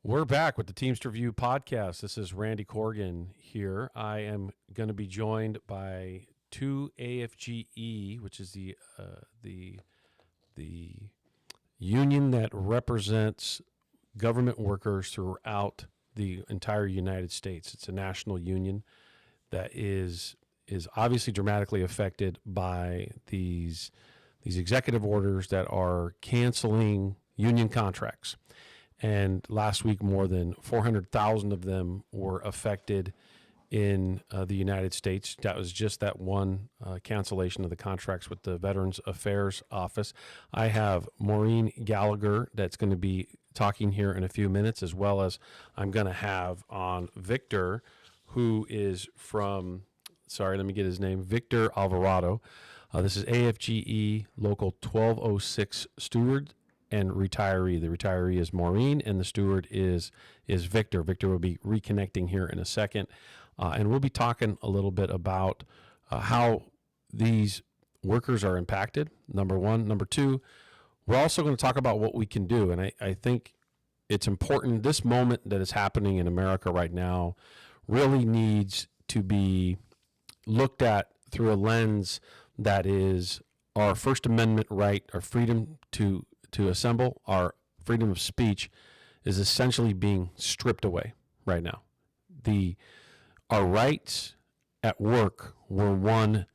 We're back with the Teamster View podcast. This is Randy Corrigan here. I am going to be joined by two AFGE, which is the union that represents government workers throughout the entire United States. It's a national union that is obviously dramatically affected by these executive orders that are canceling union contracts. And last week, more than 400,000 of them were affected in the United States. That was just that one cancellation of the contracts with the Veterans Affairs Office. I have Maureen Gallagher that's going to be talking here in a few minutes, as well as I'm going to have on Victor, who is from, let me get his name, Victor Alvarado. This is AFGE Local 1206 Steward and retiree. The retiree is Maureen, and the steward is Victor. Victor will be reconnecting here in a second, and we'll be talking a little bit about how these workers are impacted, number one. Number two, we're also going to talk about what we can do, and I think it's important. This moment that is happening in America right now really needs to be looked at through a lens that is our First Amendment right, our freedom to assemble, our freedom of speech is essentially being stripped away right now. Our rights at work were won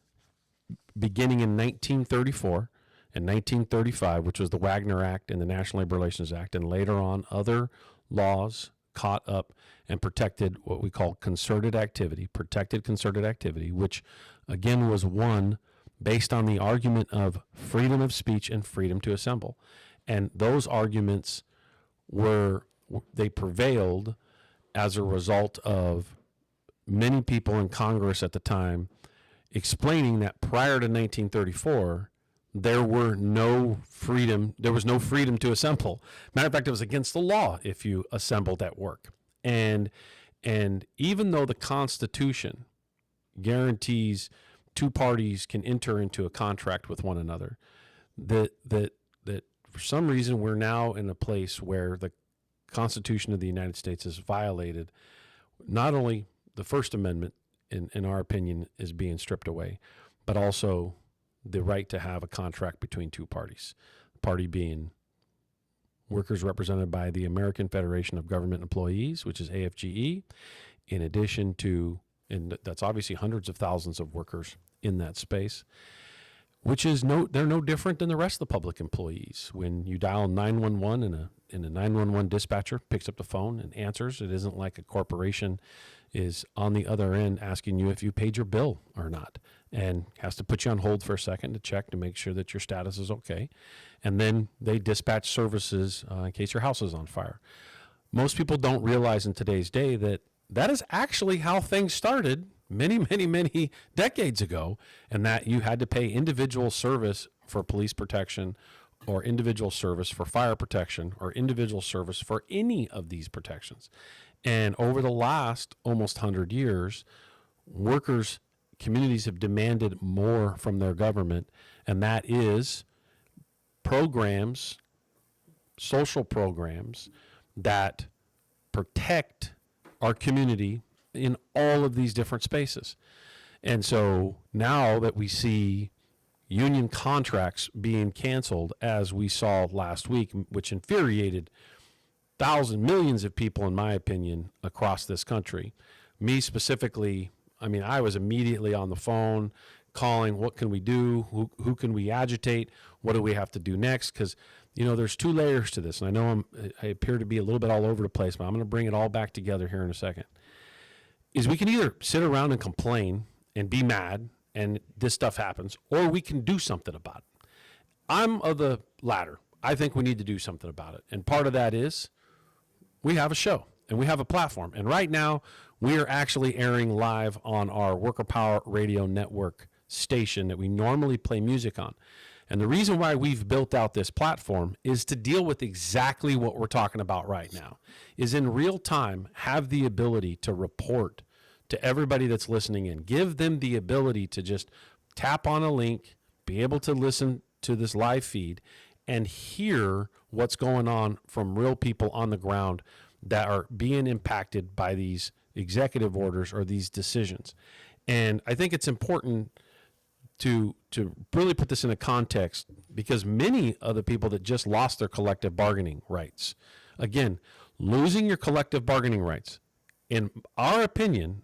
beginning in 1934 and 1935, which was the Wagner Act and the National Labor Relations Act, and later on other laws caught up and protected what we call concerted activity, protected concerted activity, which again was won based on the argument of freedom of speech and freedom to assemble. And those arguments they prevailed as a result of many people in Congress at the time explaining that prior to 1934, there was no freedom to assemble. Matter of fact, it was against the law if you assembled at work. And even though the Constitution guarantees two parties can enter into a contract with one another, that for some reason we're now in a place where the Constitution of the United States is violated. Not only the First Amendment, in our opinion, is being stripped away, but also the right to have a contract between two parties. The party being workers represented by the American Federation of Government Employees, which is AFGE, in addition to, and that's obviously hundreds of thousands of workers in that space, which is they're no different than the rest of the public employees. When you dial 911 and a 911 dispatcher picks up the phone and answers, it isn't like a corporation is on the other end asking you if you paid your bill or not, and has to put you on hold for a second to check to make sure that your status is okay. And then they dispatch services in case your house is on fire. Most people don't realize in today's day that is actually how things started many, many, many decades ago, and that you had to pay individual service for police protection, or individual service for fire protection, or individual service for any of these protections. And over the last almost 100 years, communities have demanded more from their government, and that is programs, social programs that protect our community in all of these different spaces. And so now that we see union contracts being canceled, as we saw last week, which infuriated millions of people, in my opinion, across this country. Me specifically, I was immediately on the phone calling, what can we do? Who can we agitate? What do we have to do next? Because, there's two layers to this. And I know I appear to be a little bit all over the place, but I'm going to bring it all back together here in a second. Is we can either sit around and complain and be mad and this stuff happens, or we can do something about it. I'm of the latter. I think we need to do something about it. And part of that is we have a show and we have a platform. And right now we are actually airing live on our Worker Power Radio Network station that we normally play music on. And the reason why we've built out this platform is to deal with exactly what we're talking about right now, is in real time have the ability to report to everybody that's listening in, give them the ability to just tap on a link, be able to listen to this live feed and hear what's going on from real people on the ground that are being impacted by these executive orders or these decisions. And I think it's important to really put this in a context, because many of the people that just lost their collective bargaining rights, again, losing your collective bargaining rights, in our opinion,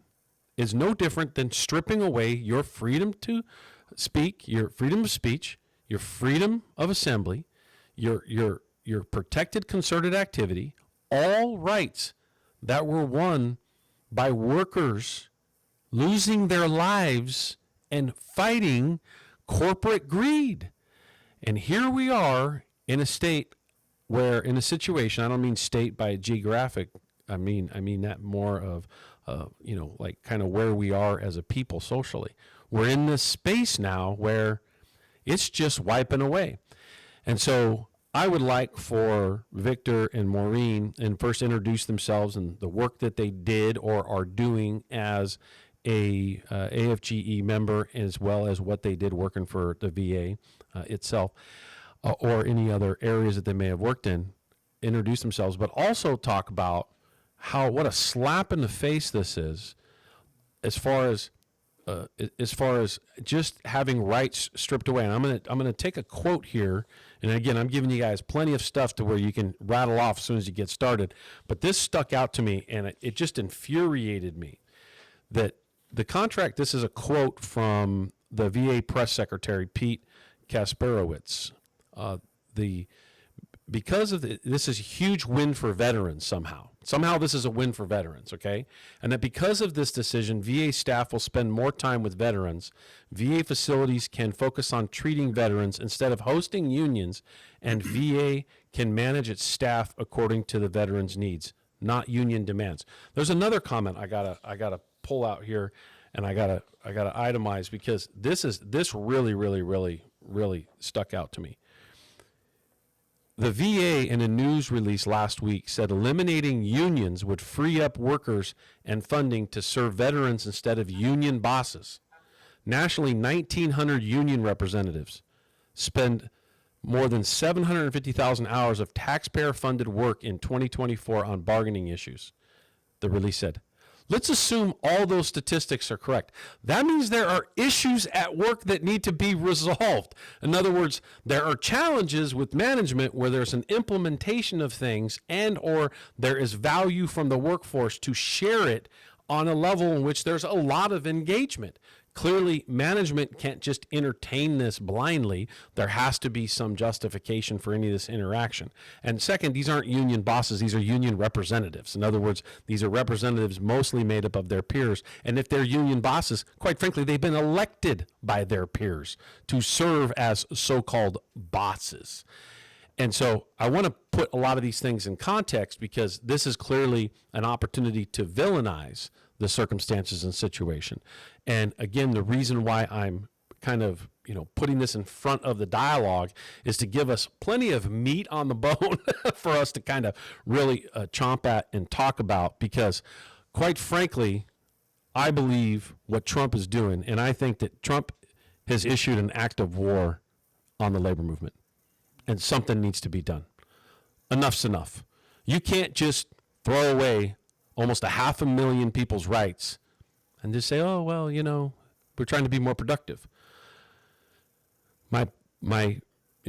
is no different than stripping away your freedom to speak, your freedom of speech, your freedom of assembly, your protected concerted activity, all rights that were won by workers losing their lives and fighting corporate greed. And here we are in a state where, in a situation, I don't mean state by geographic, I mean that more of, like kind of where we are as a people socially. We're in this space now where it's just wiping away. And so I would like for Victor and Maureen and first introduce themselves and the work that they did or are doing as a AFGE member, as well as what they did working for the VA itself, or any other areas that they may have worked in. Introduce themselves, but also talk about what a slap in the face this is, as far as just having rights stripped away. And I'm gonna take a quote here, and again, I'm giving you guys plenty of stuff to where you can rattle off as soon as you get started. But this stuck out to me, and it just infuriated me that the contract. This is a quote from the VA press secretary, Pete Kasperowicz. Because of this is a huge win for veterans somehow. Somehow this is a win for veterans, okay? And that because of this decision, VA staff will spend more time with veterans. VA facilities can focus on treating veterans instead of hosting unions, and VA can manage its staff according to the veterans' needs, not union demands. There's another comment I gotta pull out here, and I gotta itemize, because this really stuck out to me. The VA, in a news release last week, said eliminating unions would free up workers and funding to serve veterans instead of union bosses. Nationally, 1,900 union representatives spend more than 750,000 hours of taxpayer-funded work in 2024 on bargaining issues, the release said. Let's assume all those statistics are correct. That means there are issues at work that need to be resolved. In other words, there are challenges with management where there's an implementation of things, and or there is value from the workforce to share it on a level in which there's a lot of engagement. Clearly, management can't just entertain this blindly. There has to be some justification for any of this interaction. And second, these aren't union bosses. These are union representatives. In other words, these are representatives mostly made up of their peers. And if they're union bosses, quite frankly, they've been elected by their peers to serve as so-called bosses. And so I want to put a lot of these things in context, because this is clearly an opportunity to villainize the circumstances and situation. And again, the reason why I'm kind of, putting this in front of the dialogue is to give us plenty of meat on the bone for us to kind of really chomp at and talk about, because quite frankly, I believe what Trump is doing, and I think that Trump has issued an act of war on the labor movement, and something needs to be done. Enough's enough. You can't just throw away almost 500,000 people's rights and just say, oh, well, we're trying to be more productive. My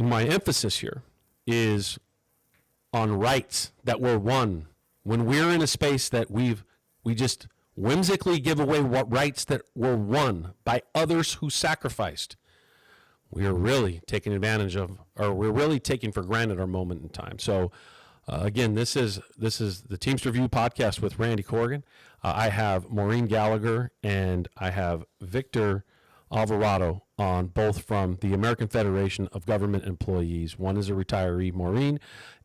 emphasis here is on rights that were won. When we're in a space that we just whimsically give away what rights that were won by others who sacrificed, we are really taking advantage of, or we're really taking for granted our moment in time. So again, this is the Teamster View podcast with Randy Corrigan. I have Maureen Gallagher and I have Victor Alvarado on, both from the American Federation of Government Employees. One is a retiree, Maureen.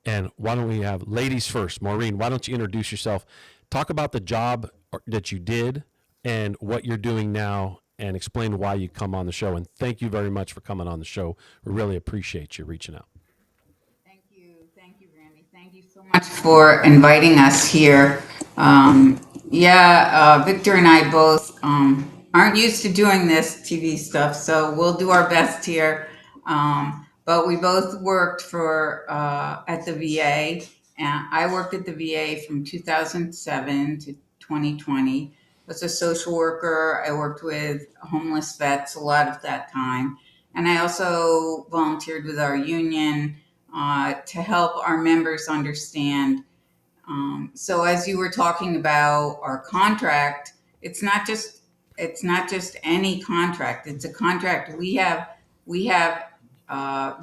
And why don't we have ladies first? Maureen, why don't you introduce yourself? Talk about the job that you did and what you're doing now, and explain why you come on the show. And thank you very much for coming on the show. We really appreciate you reaching out. Thank you, Randy. Thank you so much for inviting us here. Victor and I both aren't used to doing this TV stuff, so we'll do our best here. But we both worked for at the VA, And I worked at the VA from 2007 to 2020. I was a social worker. I worked with homeless vets a lot of that time. And I also volunteered with our union to help our members understand. So as you were talking about our contract, it's not just any contract. It's a contract. We have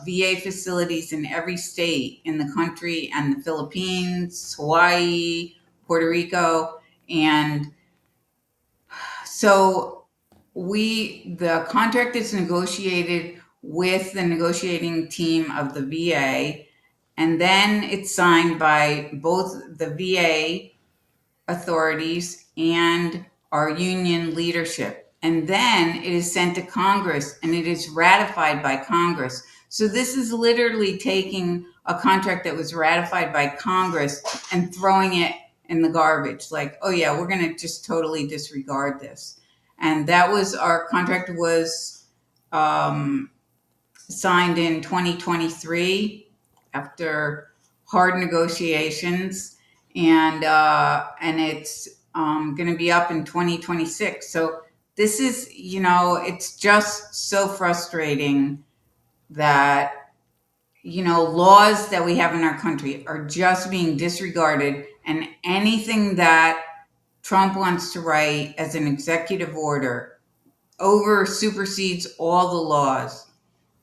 VA facilities in every state in the country, and the Philippines, Hawaii, Puerto Rico, and so the contract is negotiated with the negotiating team of the VA, and then it's signed by both the VA authorities and our union leadership. And then it is sent to Congress and it is ratified by Congress. So this is literally taking a contract that was ratified by Congress and throwing it in the garbage. Like, oh yeah, we're going to just totally disregard this. And that was our contract was um, signed in 2023 after hard negotiations, and it's going to be up in 2026. So this is, it's just so frustrating that laws that we have in our country are just being disregarded, and anything that Trump wants to write as an executive order over supersedes all the laws.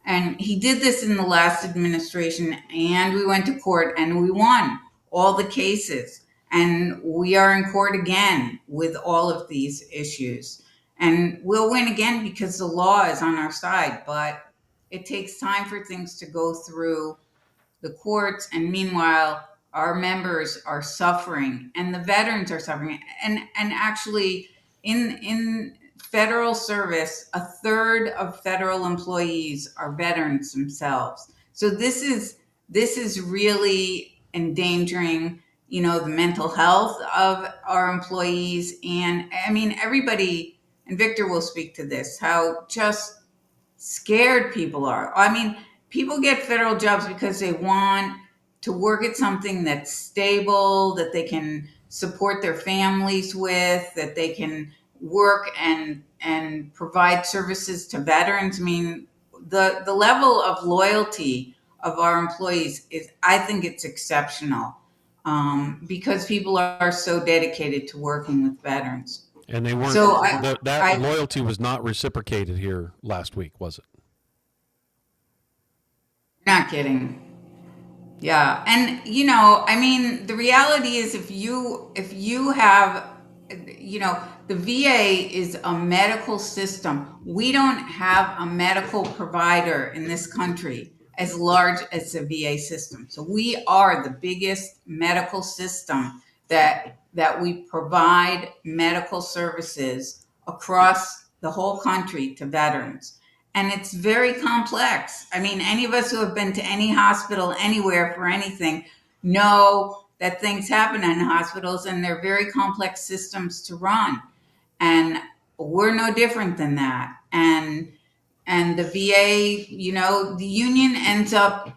And he did this in the last administration, and we went to court and we won all the cases. And we are in court again with all of these issues. And we'll win again because the law is on our side. But it takes time for things to go through the courts, and meanwhile our members are suffering and the veterans are suffering. And actually, in federal service, a third of federal employees are veterans themselves. So this is really endangering, the mental health of our employees. And I mean, everybody, and Victor will speak to this, how just scared people are. I mean, people get federal jobs because they want to work at something that's stable, that they can support their families with, that they can work and provide services to veterans. I mean, the level of loyalty of our employees is, I think it's exceptional, because people are so dedicated to working with veterans. And they weren't, So that I loyalty was not reciprocated here last week, was it? not kidding. Yeah, and I mean, the reality is, if you have, the VA is a medical system. We don't have a medical provider in this country as large as the VA system. So we are the biggest medical system that we provide medical services across the whole country to veterans. And it's very complex. I mean, any of us who have been to any hospital anywhere for anything know that things happen in hospitals, and they're very complex systems to run. And we're no different than that. And the VA, the union ends up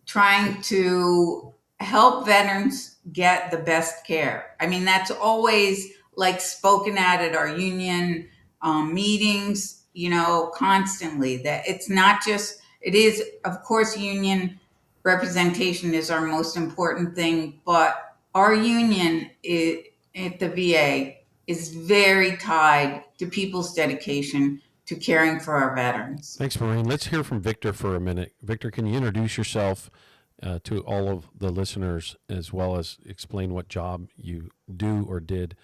trying to help veterans get the best care. I mean, that's always like spoken at our union meetings, constantly. That it's not just, it is, of course, union representation is our most important thing, but our union at the VA is very tied to people's dedication to caring for our veterans. Thanks, Maureen. Let's hear from Victor for a minute. Victor, can you introduce yourself to all of the listeners, as well as explain what job you do or did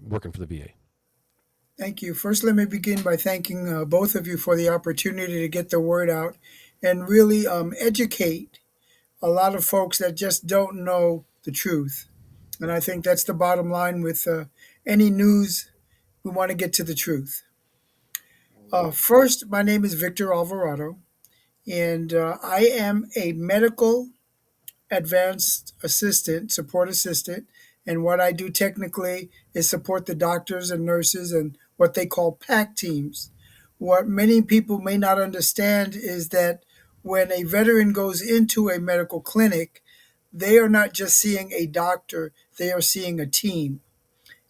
working for the VA? Thank you. First, let me begin by thanking both of you for the opportunity to get the word out and really educate a lot of folks that just don't know the truth. And I think that's the bottom line with any news. We want to get to the truth. First, my name is Victor Alvarado, and I am a medical advanced assistant, support assistant. And what I do technically is support the doctors and nurses and what they call PAC teams. What many people may not understand is that when a veteran goes into a medical clinic, they are not just seeing a doctor, they are seeing a team.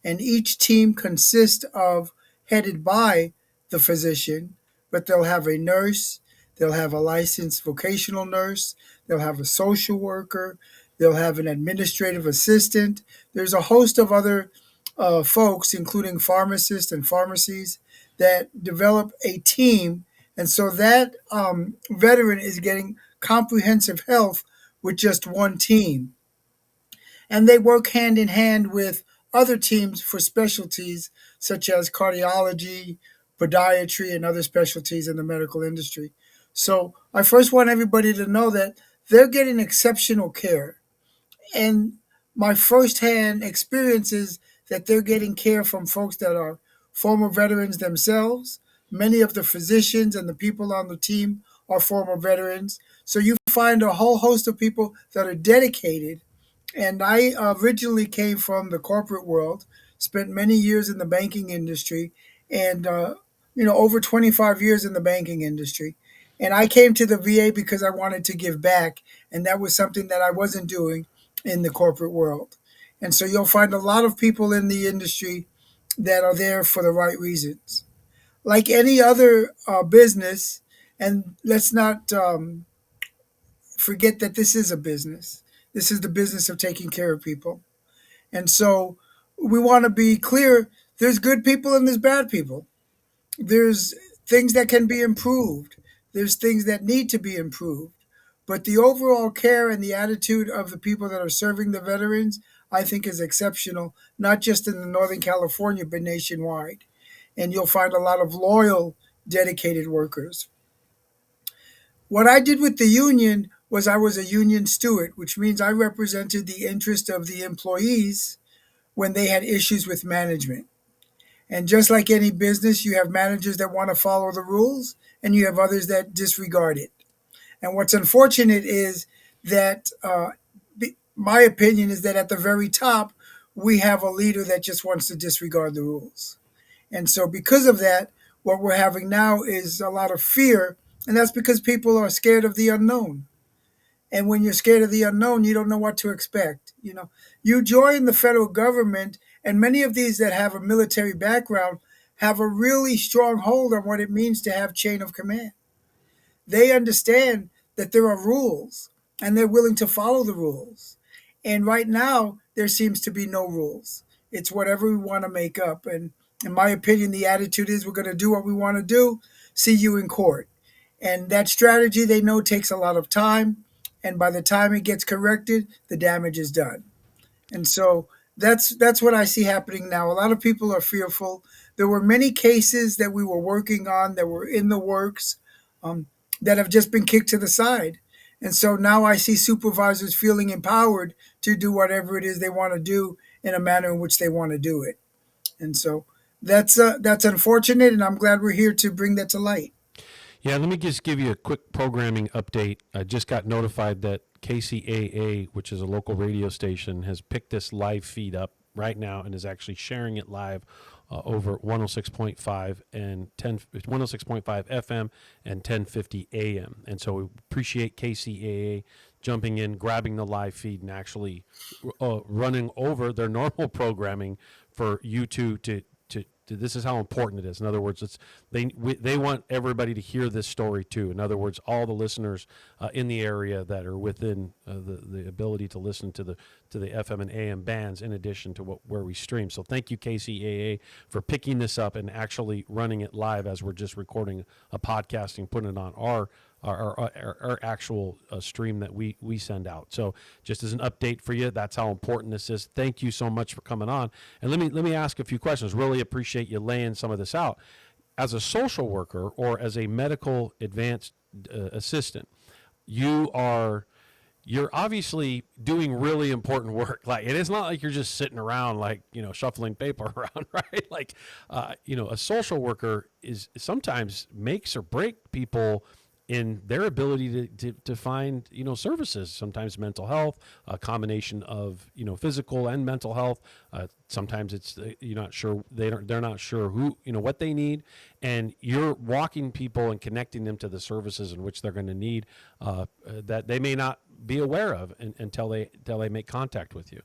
And each team consists of, headed by the physician, but they'll have a nurse, they'll have a licensed vocational nurse, they'll have a social worker, they'll have an administrative assistant. There's a host of other folks, including pharmacists and pharmacies, that develop a team. And so that veteran is getting comprehensive health with just one team. And they work hand in hand with other teams for specialties such as cardiology, podiatry, and other specialties in the medical industry. So I first want everybody to know that they're getting exceptional care. And my firsthand experience is that they're getting care from folks that are former veterans themselves. Many of the physicians and the people on the team are former veterans. So you find a whole host of people that are dedicated. And I originally came from the corporate world, spent many years in the banking industry, and over 25 years in the banking industry. And I came to the VA because I wanted to give back, and that was something that I wasn't doing in the corporate world. And so you'll find a lot of people in the industry that are there for the right reasons. Like any other business, and let's not forget that this is a business. This is the business of taking care of people. And so we want to be clear, there's good people and there's bad people. There's things that can be improved. There's things that need to be improved. But the overall care and the attitude of the people that are serving the veterans, I think, is exceptional, not just in the Northern California, but nationwide. And you'll find a lot of loyal, dedicated workers. What I did with the union was I was a union steward, which means I represented the interest of the employees when they had issues with management. And just like any business, you have managers that want to follow the rules and you have others that disregard it. And what's unfortunate is that my opinion is that at the very top, we have a leader that just wants to disregard the rules. And so because of that, what we're having now is a lot of fear. And that's because people are scared of the unknown. And when you're scared of the unknown, you don't know what to expect. You join the federal government, and many of these that have a military background have a really strong hold on what it means to have chain of command. They understand that there are rules, and they're willing to follow the rules. And right now, there seems to be no rules. It's whatever we want to make up. And in my opinion, the attitude is we're going to do what we want to do, see you in court. And that strategy, they know, takes a lot of time. And by the time it gets corrected, the damage is done. And so that's what I see happening now. A lot of people are fearful. There were many cases that we were working on that were in the works that have just been kicked to the side. And so now I see supervisors feeling empowered to do whatever it is they want to do in a manner in which they want to do it. And so that's unfortunate, and I'm glad we're here to bring that to light. Yeah, let me just give you a quick programming update. I just got notified that KCAA, which is a local radio station, has picked this live feed up right now and is actually sharing it live over 106.5 and 106.5 FM and 1050 AM. And so we appreciate KCAA jumping in, grabbing the live feed, and actually running over their normal programming for you to this is how important it is. In other words, they want everybody to hear this story too. In other words, all the listeners in the area that are within the ability to listen to the FM and AM bands, in addition to where we stream. So thank you, KCAA, for picking this up and actually running it live as we're just recording a podcast and putting it on our actual stream that we send out. So just as an update for you, that's how important this is. Thank you so much for coming on. And let me ask a few questions. Really appreciate you laying some of this out. As a social worker or as a medical advanced assistant, you're obviously doing really important work. Like, it is not like you're just sitting around, like, shuffling paper around, right? Like, a social worker is sometimes makes or break people in their ability to find, services, sometimes mental health, a combination of, physical and mental health. Sometimes it's, you're not sure, they're not sure who, what they need. And you're walking people and connecting them to the services in which they're going to need, that they may not be aware of until they make contact with you.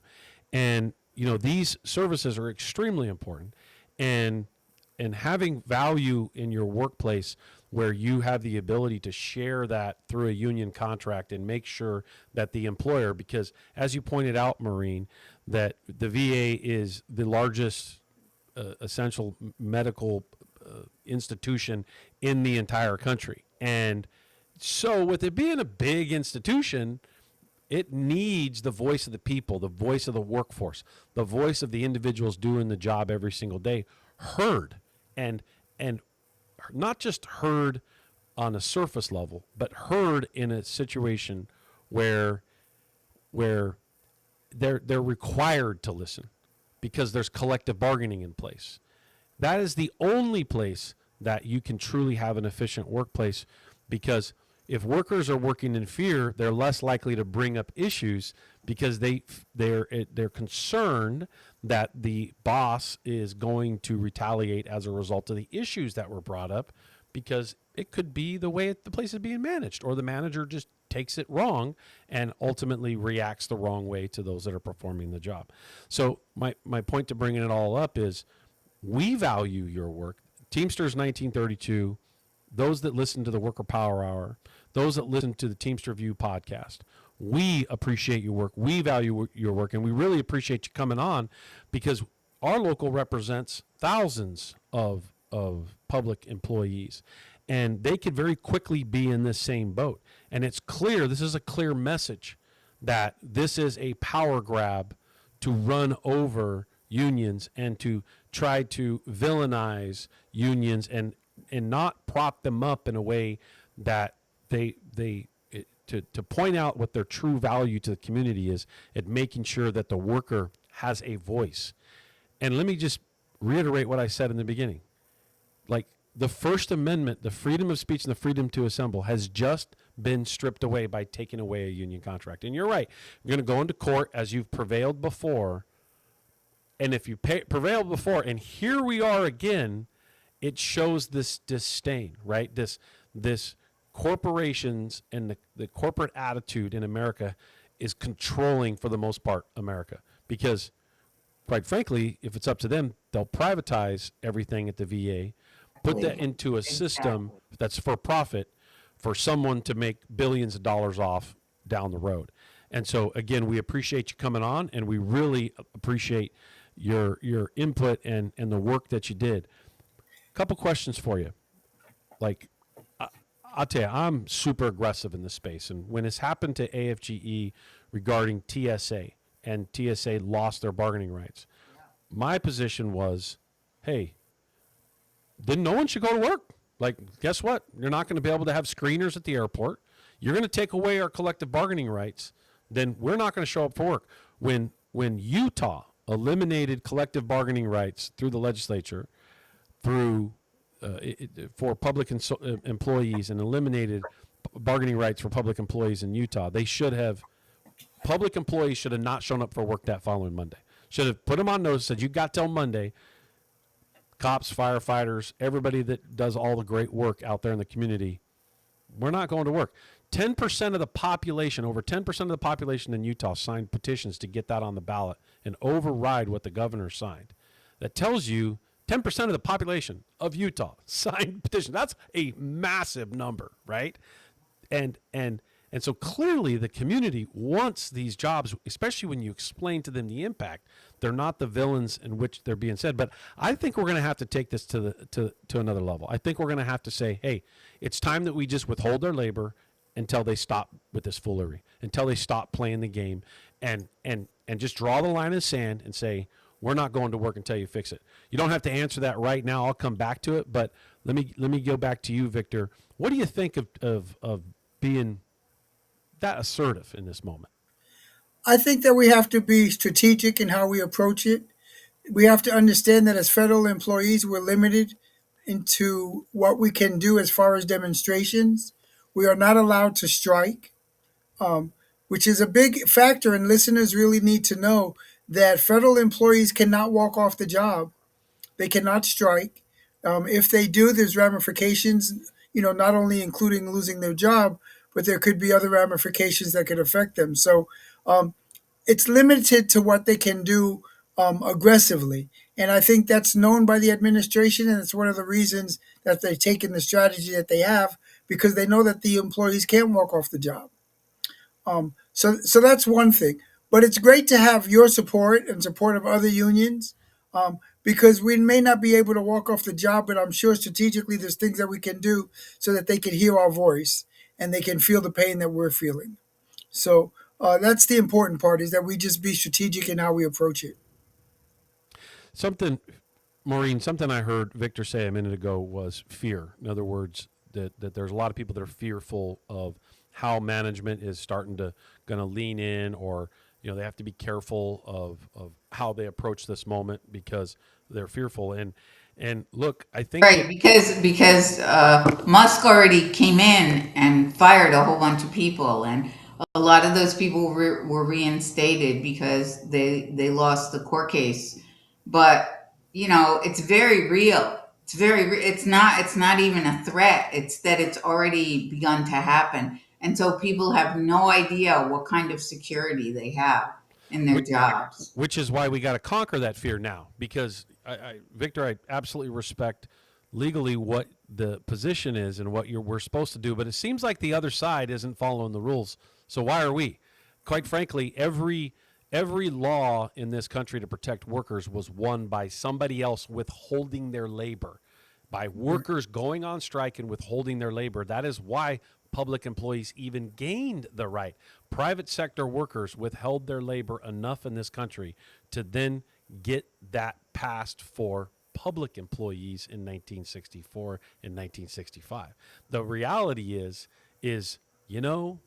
And, these services are extremely important. And having value in your workplace where you have the ability to share that through a union contract and make sure that the employer, because as you pointed out, Maureen, that the VA is the largest essential medical institution in the entire country. And so with it being a big institution, it needs the voice of the people, the voice of the workforce, the voice of the individuals doing the job every single day heard, and not just heard on a surface level, but heard in a situation where they're required to listen because there's collective bargaining in place. That is the only place that you can truly have an efficient workplace, because if workers are working in fear, they're less likely to bring up issues because they're concerned that the boss is going to retaliate as a result of the issues that were brought up, because it could be the way the place is being managed, or the manager just takes it wrong and ultimately reacts the wrong way to those that are performing the job. So my point to bringing it all up is, we value your work. Teamsters 1932, those that listen to the Worker Power Hour, those that listen to the Teamster View podcast, we appreciate your work. We value your work, and we really appreciate you coming on, because our local represents thousands of public employees, and they could very quickly be in this same boat. And it's clear, this is a clear message, that this is a power grab to run over unions and to try to villainize unions and not prop them up in a way that to point out what their true value to the community is, at making sure that the worker has a voice. And let me just reiterate what I said in the beginning. Like, the First Amendment, the freedom of speech and the freedom to assemble, has just been stripped away by taking away a union contract. And you're right. You're going to go into court as you've prevailed before. And if you prevailed before, and here we are again, it shows this disdain, right? This corporations and the corporate attitude in America is controlling, for the most part, America. Because, quite frankly, if it's up to them, they'll privatize everything at the VA, put that into a system that's for profit, for someone to make billions of dollars off down the road. And so, again, we appreciate you coming on, and we really appreciate your input and the work that you did. A couple questions for you. Like, I'll tell you, I'm super aggressive in this space. And when it's happened to AFGE regarding TSA, and TSA lost their bargaining rights, my position was, hey, then no one should go to work. Like, guess what? You're not going to be able to have screeners at the airport. You're going to take away our collective bargaining rights. Then we're not going to show up for work. When Utah eliminated collective bargaining rights through the legislature, for public employees, and eliminated bargaining rights for public employees in Utah, public employees should have not shown up for work that following Monday. Should have put them on notice, said, you got till Monday. Cops, firefighters, everybody that does all the great work out there in the community, we're not going to work. 10% of the population, over 10% of the population in Utah signed petitions to get that on the ballot and override what the governor signed. That tells you 10% of the population of Utah signed petitions. That's a massive number, right? And so clearly the community wants these jobs, especially when you explain to them the impact. They're not the villains in which they're being said. But I think we're going to have to take this to another level. I think we're going to have to say, hey, it's time that we just withhold their labor until they stop with this foolery, until they stop playing the game, and just draw the line in the sand and say, we're not going to work until you fix it. You don't have to answer that right now. I'll come back to it. But let me go back to you, Victor. What do you think of being that assertive in this moment? I think that we have to be strategic in how we approach it. We have to understand that as federal employees, we're limited into what we can do as far as demonstrations. We are not allowed to strike, um, which is a big factor. And listeners really need to know that federal employees cannot walk off the job. They cannot strike. If they do, there's ramifications, not only including losing their job, but there could be other ramifications that could affect them. So um, it's limited to what they can do aggressively. And I think that's known by the administration, and it's one of the reasons that they've taken the strategy that they have, because they know that the employees can't walk off the job. So that's one thing. But it's great to have your support and support of other unions, because we may not be able to walk off the job, but I'm sure strategically there's things that we can do so that they can hear our voice and they can feel the pain that we're feeling. So that's the important part, is that we just be strategic in how we approach it. Something, Maureen, something I heard Victor say a minute ago was fear. In other words, that there's a lot of people that are fearful of how management is starting to going to lean in, or they have to be careful of how they approach this moment because they're fearful. And look, I think Right, because Musk already came in and fired a whole bunch of people, and a lot of those people were reinstated because they lost the court case. But it's very real. It's not even a threat. It's that it's already begun to happen, and so people have no idea what kind of security they have in their which, jobs. which is why we got to conquer that fear now. Because Victor, I absolutely respect legally what the position is and what we're supposed to do, but it seems like the other side isn't following the rules. So why are we? Quite frankly, every law in this country to protect workers was won by somebody else withholding their labor, by workers going on strike and withholding their labor. That is why public employees even gained the right. Private sector workers withheld their labor enough in this country to then get that passed for public employees in 1964 and 1965. The reality is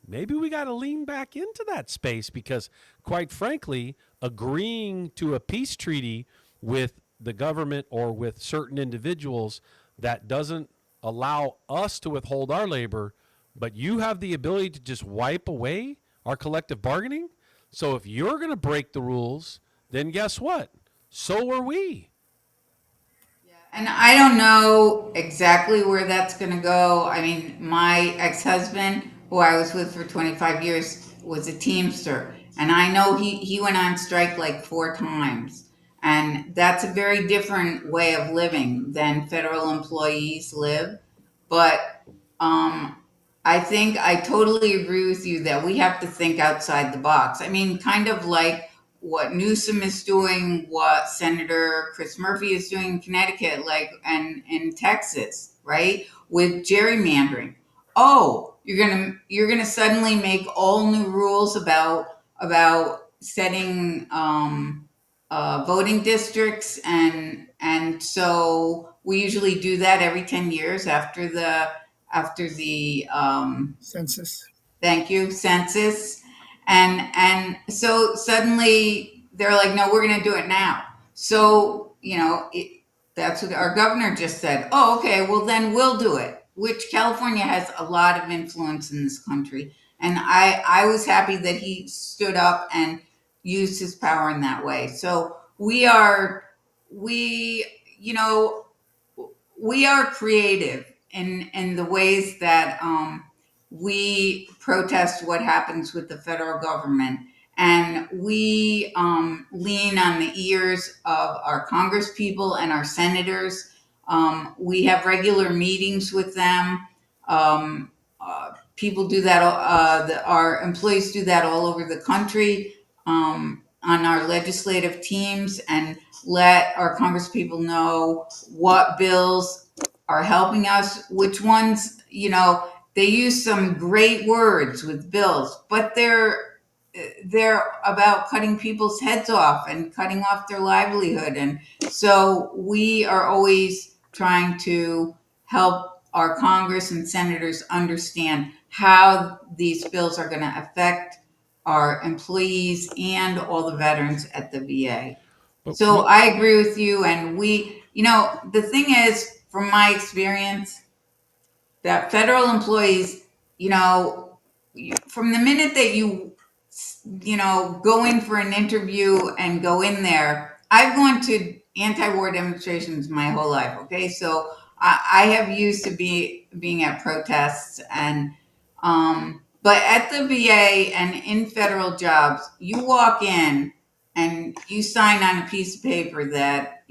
maybe we got to lean back into that space, because quite frankly, agreeing to a peace treaty with the government or with certain individuals that doesn't allow us to withhold our labor, but you have the ability to just wipe away our collective bargaining. So if you're going to break the rules, then guess what? So are we. And I don't know exactly where that's going to go. I mean, my ex-husband, who I was with for 25 years, was a Teamster. And I know he went on strike like 4 times. And that's a very different way of living than federal employees live. But I think I totally agree with you that we have to think outside the box. I mean, kind of like what Newsom is doing, what Senator Chris Murphy is doing in Connecticut, like, and in Texas, right? With gerrymandering. Oh, you're gonna suddenly make all new rules about setting voting districts, and so we usually do that every 10 years after the Census. thank you, census. And so suddenly they're like, no, we're going to do it now. So, that's what our governor just said. Oh, okay, well, then we'll do it, which California has a lot of influence in this country. And I was happy that he stood up and used his power in that way. So we, you know, we are creative in the ways that we protest what happens with the federal government, and we lean on the ears of our Congress people and our senators. We have regular meetings with them. People do that. Our employees do that all over the country, on our legislative teams, and let our Congress people know what bills are helping us, which ones, they use some great words with bills, but they're about cutting people's heads off and cutting off their livelihood. And so we are always trying to help our Congress and senators understand how these bills are going to affect our employees and all the veterans at the VA. But So I agree with you. And the thing is, from my experience, that federal employees you know, from the minute that go in for an interview and go in there, I've gone to anti-war demonstrations my whole life. Okay, so I have used to being at protests but at the VA and in federal jobs, you walk in and you sign on a piece of paper that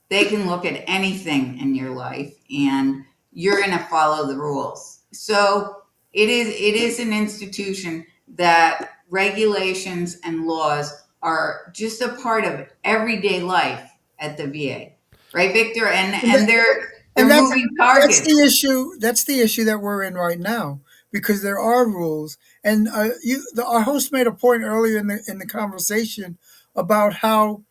they can look at anything in your life and you're going to follow the rules. So it is an institution that regulations and laws are just a part of everyday life at the VA, right, Victor? And And that, and they're and moving that's targets. the issue. That's the issue that we're in right now because there are rules. And our host made a point earlier in the conversation about how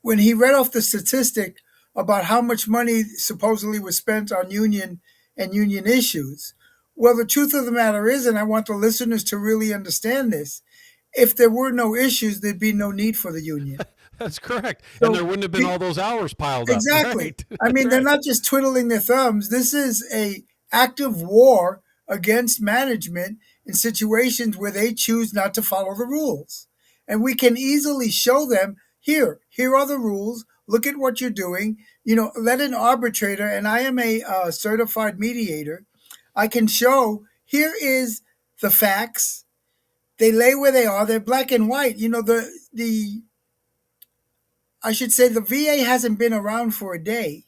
when he read off the statistic about how much money supposedly was spent on union issues. Well, the truth of the matter is, and I want the listeners to really understand this, if there were no issues, there'd be no need for the union. That's correct. And there So wouldn't have been all those hours piled up, exactly. right? I That's mean, they're right. not just twiddling their thumbs. This is a active war against management in situations where they choose not to follow the rules. And we can easily show them, here are the rules. Look at what you're doing. Let an arbitrator, and I am a certified mediator. I can show, here is the facts. They lay where they are. They're black and white. The I should say the VA hasn't been around for a day.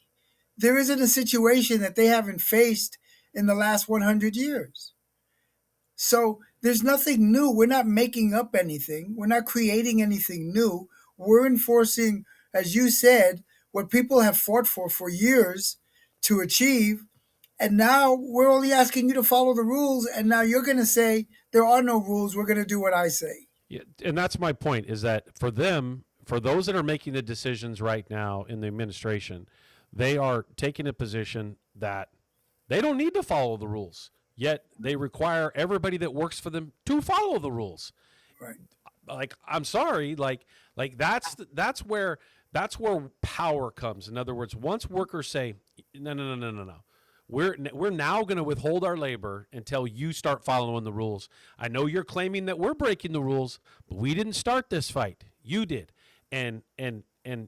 There isn't a situation that they haven't faced in the last 100 years. So there's nothing new. We're not making up anything. We're not creating anything new. We're enforcing, as you said, what people have fought for years to achieve. And now we're only asking you to follow the rules. And now you're going to say, there are no rules. We're going to do what I say. Yeah, and that's my point is that for them, for those that are making the decisions right now in the administration, they are taking a position that they don't need to follow the rules. Yet they require everybody that works for them to follow the rules. Right. Like I'm sorry, like that's where power comes. In other words, once workers say no, we're now going to withhold our labor until you start following the rules. I know you're claiming that we're breaking the rules, but we didn't start this fight. You did. And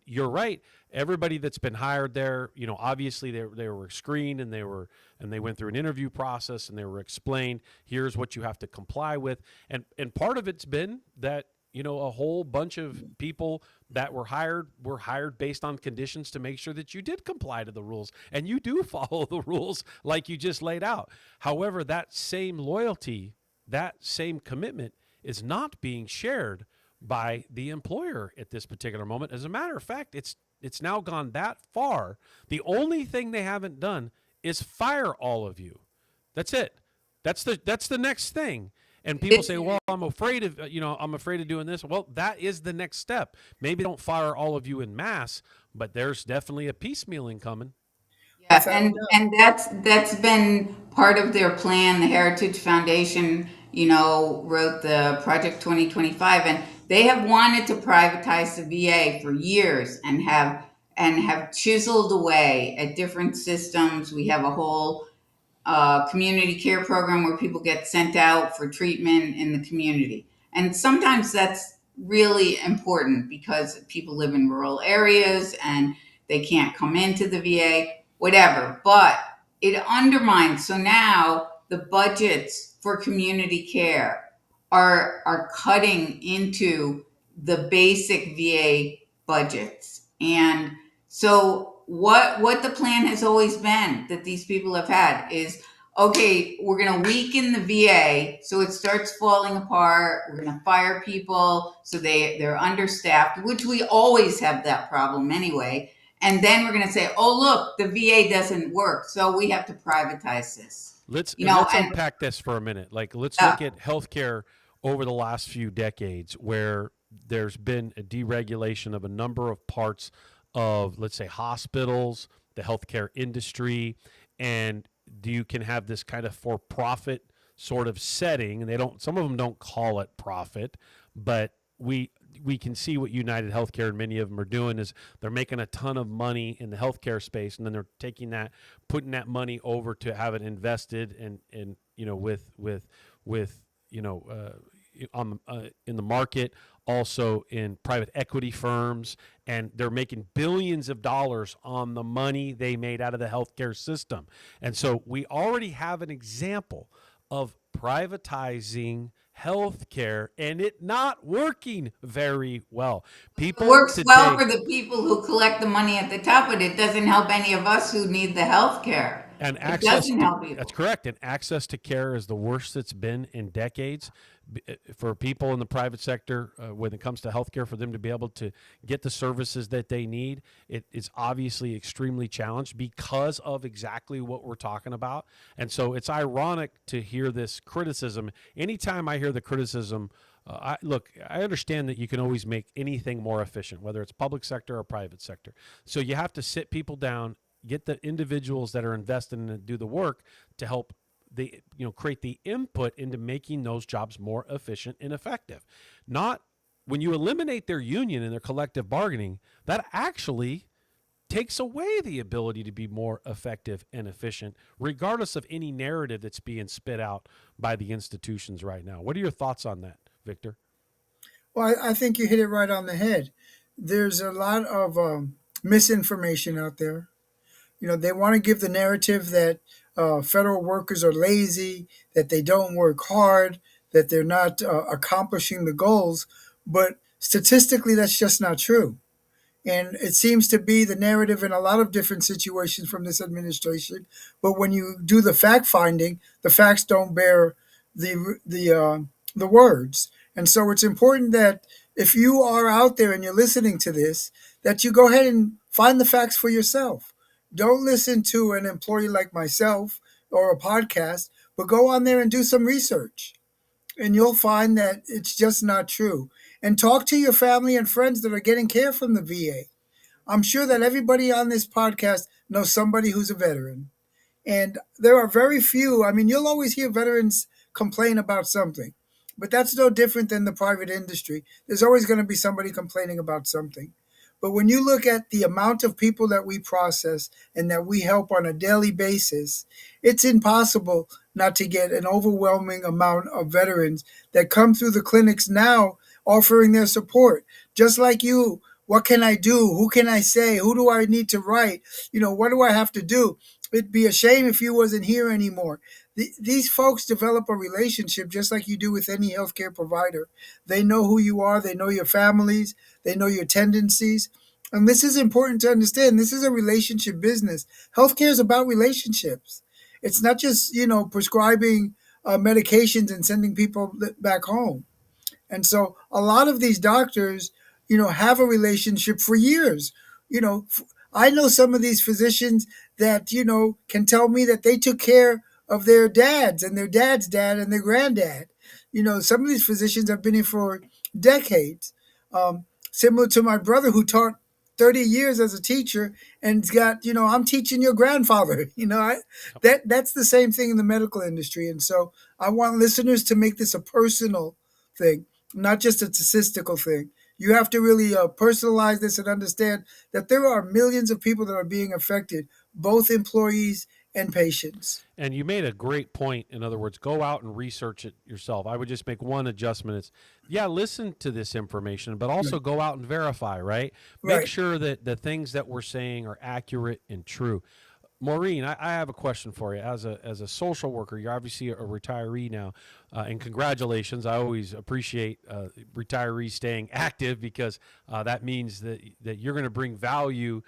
you're right. Everybody that's been hired there, obviously they were screened and they went through an interview process and they were explained, here's what you have to comply with. And part of it's been that a whole bunch of people that were hired based on conditions to make sure that you did comply to the rules and you do follow the rules like you just laid out. However, that same loyalty, that same commitment is not being shared by the employer at this particular moment. As a matter of fact, it's now gone that far. The only thing they haven't done is fire all of you. That's it. That's the next thing. And people say, "Well, I'm afraid of doing this." Well, that is the next step. Maybe don't fire all of you in mass, but there's definitely a piecemealing coming. Yeah, Without a doubt. and that's been part of their plan. The Heritage Foundation, wrote the Project 2025, and they have wanted to privatize the VA for years and have chiseled away at different systems. We have a whole community care program where people get sent out for treatment in the community. And sometimes that's really important because people live in rural areas and they can't come into the VA, whatever. But it undermines. So now the budgets for community care are cutting into the basic VA budgets. And so what the plan has always been that these people have had is, okay, we're going to weaken the VA so it starts falling apart. We're going to fire people so they're understaffed, which we always have that problem anyway. And then we're going to say, oh look, the VA doesn't work, so we have to privatize this. Let's And unpack this for a minute. Like let's uh, look at healthcare over the last few decades where there's been a deregulation of a number of parts of, let's say, hospitals, the healthcare industry, and you can have this kind of for-profit sort of setting, and some of them don't call it profit, but we can see what United Healthcare and many of them are doing is they're making a ton of money in the healthcare space, and then they're taking that, putting that money over to have it invested and with in the market, also in private equity firms, and they're making billions of dollars on the money they made out of the healthcare system. And so we already have an example of privatizing healthcare and it not working very well. It People works well today, for the people who collect the money at the top, but it doesn't help any of us who need the health care. and It access doesn't to help that's people. correct, and access to care is the worst it's been in decades. For people in the private sector, when it comes to healthcare, for them to be able to get the services that they need, it is obviously extremely challenged because of exactly what we're talking about. And so it's ironic to hear this criticism. Anytime I hear the criticism, I understand that you can always make anything more efficient, whether it's public sector or private sector. So you have to sit people down, get the individuals that are invested in it do the work to help create the input into making those jobs more efficient and effective. Not when you eliminate their union and their collective bargaining, that actually takes away the ability to be more effective and efficient, regardless of any narrative that's being spit out by the institutions right now. What are your thoughts on that, Victor? Well, I think you hit it right on the head. There's a lot of misinformation out there. They want to give the narrative that federal workers are lazy, that they don't work hard, that they're not accomplishing the goals. But statistically, that's just not true. And it seems to be the narrative in a lot of different situations from this administration. But when you do the fact finding, the facts don't bear the words. And so it's important that if you are out there and you're listening to this, that you go ahead and find the facts for yourself. Don't listen to an employee like myself or a podcast, but go on there and do some research. And you'll find that it's just not true. And talk to your family and friends that are getting care from the VA. I'm sure that everybody on this podcast knows somebody who's a veteran. And there are very few. I mean, you'll always hear veterans complain about something, but that's no different than the private industry. There's always going to be somebody complaining about something. But when you look at the amount of people that we process and that we help on a daily basis, it's impossible not to get an overwhelming amount of veterans that come through the clinics now offering their support. Just like you, what can I do? Who can I say? Who do I need to write? What do I have to do? It'd be a shame if you wasn't here anymore. These folks develop a relationship just like you do with any healthcare provider. They know who you are. They know your families. They know your tendencies. And this is important to understand. This is a relationship business. Healthcare is about relationships. It's not just, prescribing medications and sending people back home. And so a lot of these doctors, have a relationship for years. I know some of these physicians that, can tell me that they took care of their dads and their dad's dad and their granddad. Some of these physicians have been here for decades. Similar to my brother who taught 30 years as a teacher and's got, I'm teaching your grandfather. That's the same thing in the medical industry. And so I want listeners to make this a personal thing, not just a statistical thing. You have to really personalize this and understand that there are millions of people that are being affected, both employees and patients. And you made a great point. In other words, go out and research it yourself. I would just make one adjustment. It's, listen to this information, but also go out and verify, right? Make Right. sure that the things that we're saying are accurate and true. Maureen, I have a question for you. As a social worker, you're obviously a retiree now, and congratulations. I always appreciate retirees staying active because that means that you're going to bring value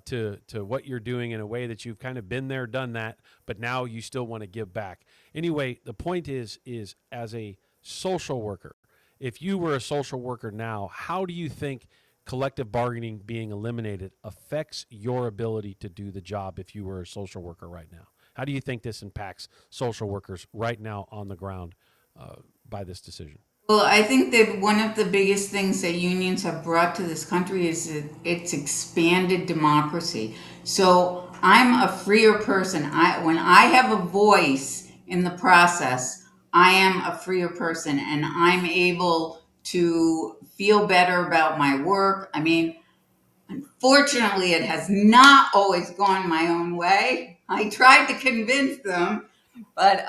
to what you're doing in a way that you've kind of been there, done that, but now you still want to give back. Anyway, the point is as a social worker, if you were a social worker now, how do you think collective bargaining being eliminated affects your ability to do the job if you were a social worker right now? How do you think this impacts social workers right now on the ground by this decision? Well, I think that one of the biggest things that unions have brought to this country is that it's expanded democracy. So I'm a freer person. When I have a voice in the process, I am a freer person and I'm able to feel better about my work. I mean, unfortunately, it has not always gone my own way. I tried to convince them, but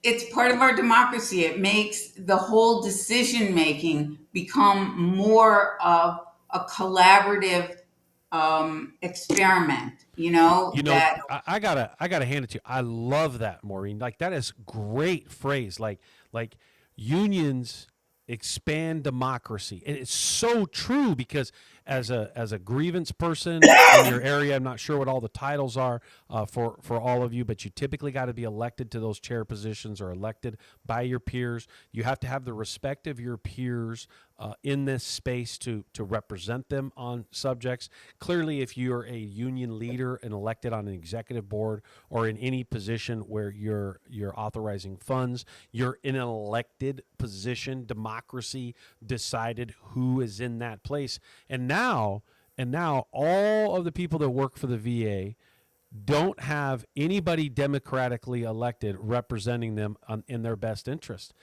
it's part of our democracy. It makes the whole decision making become more of a collaborative experiment. You know, That I gotta hand it to you. I love that, Maureen. Like that is great phrase. Like unions expand democracy, and it's so true because as a grievance person in your area, I'm not sure what all the titles are for all of you, but you typically got to be elected to those chair positions or elected by your peers. You have to have the respect of your peers in this space to represent them on subjects. Clearly, if you're a union leader and elected on an executive board or in any position where you're authorizing funds, you're in an elected position. Democracy decided who is in that place, and now all of the people that work for the VA don't have anybody democratically elected representing them in their best interest.